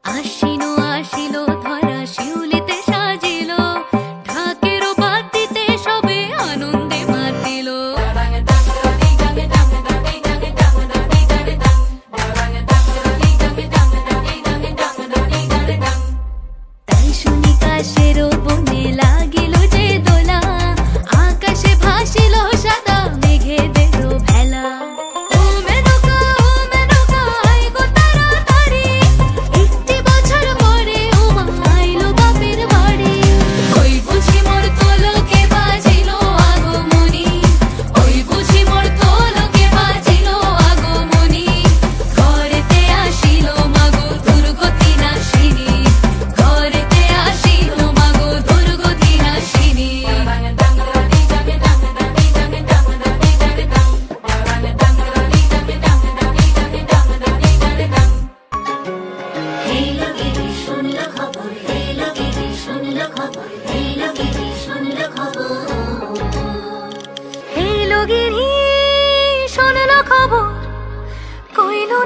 আশিনো আশিলো ধরা শিউলিতে সাজিলো ঢাকেরও বাতিতে সবে আনন্দে মাতিল তাই শুনি কাশেরও বনে লাগিল যে দোলা আকাশে ভাসিল সাদা মেঘেদের ভেলা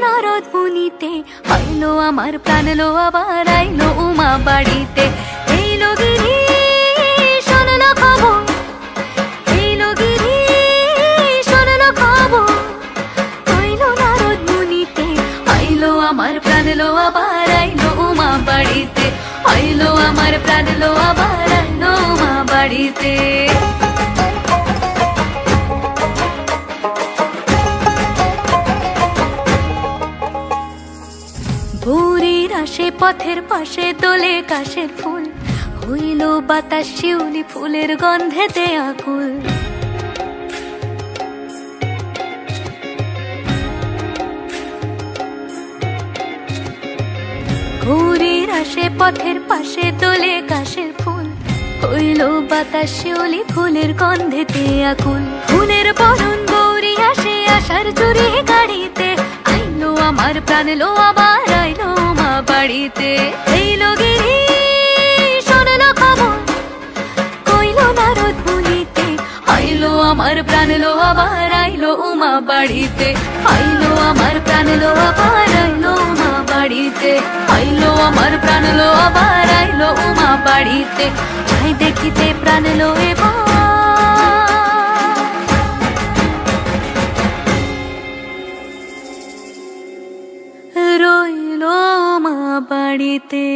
নারদ মুনিতে আইলো আমার প্রাণ লো আবার আইলো উমা বাড়িতে এইলো গিরি শোনলো খবর এইলো গিরি শোনলো খবর আইলো নারদ মুনিতে আইলো আমার প্রাণ লো আবার আইলো উমা বাড়িতে আইলো আমার প্রাণ লো আবার আইলো উমা বাড়িতে ভোরের আসে পথের পাশে দোলে কাশের ফুল হইল বাতাস শিউলি ফুলের গন্ধেতে আকুল ভোরের আসে পথের পাশে দোলে কাশের ফুল হইল বাতাস শিউলি ফুলের গন্ধেতে আকুল ফুলের বরণ গৌরী আসে আশার চুরি গাড়িতে আইলো আমার প্রাণ লো আবার আইলো মা বাড়িতে এইলো গিরি শোনলো খবর কইলো নারদ মুনিতে আইলো আমার প্রাণ লো আবার আইলো উমা বাড়িতে আইলো আমার প্রাণ লো আবার আইলো উমা বাড়িতে আইলো আমার প্রাণ লো আবার আইলো উমা বাড়িতে যাই দেখিতে প্রাণ লো এবার রইলো মা বাড়িতে।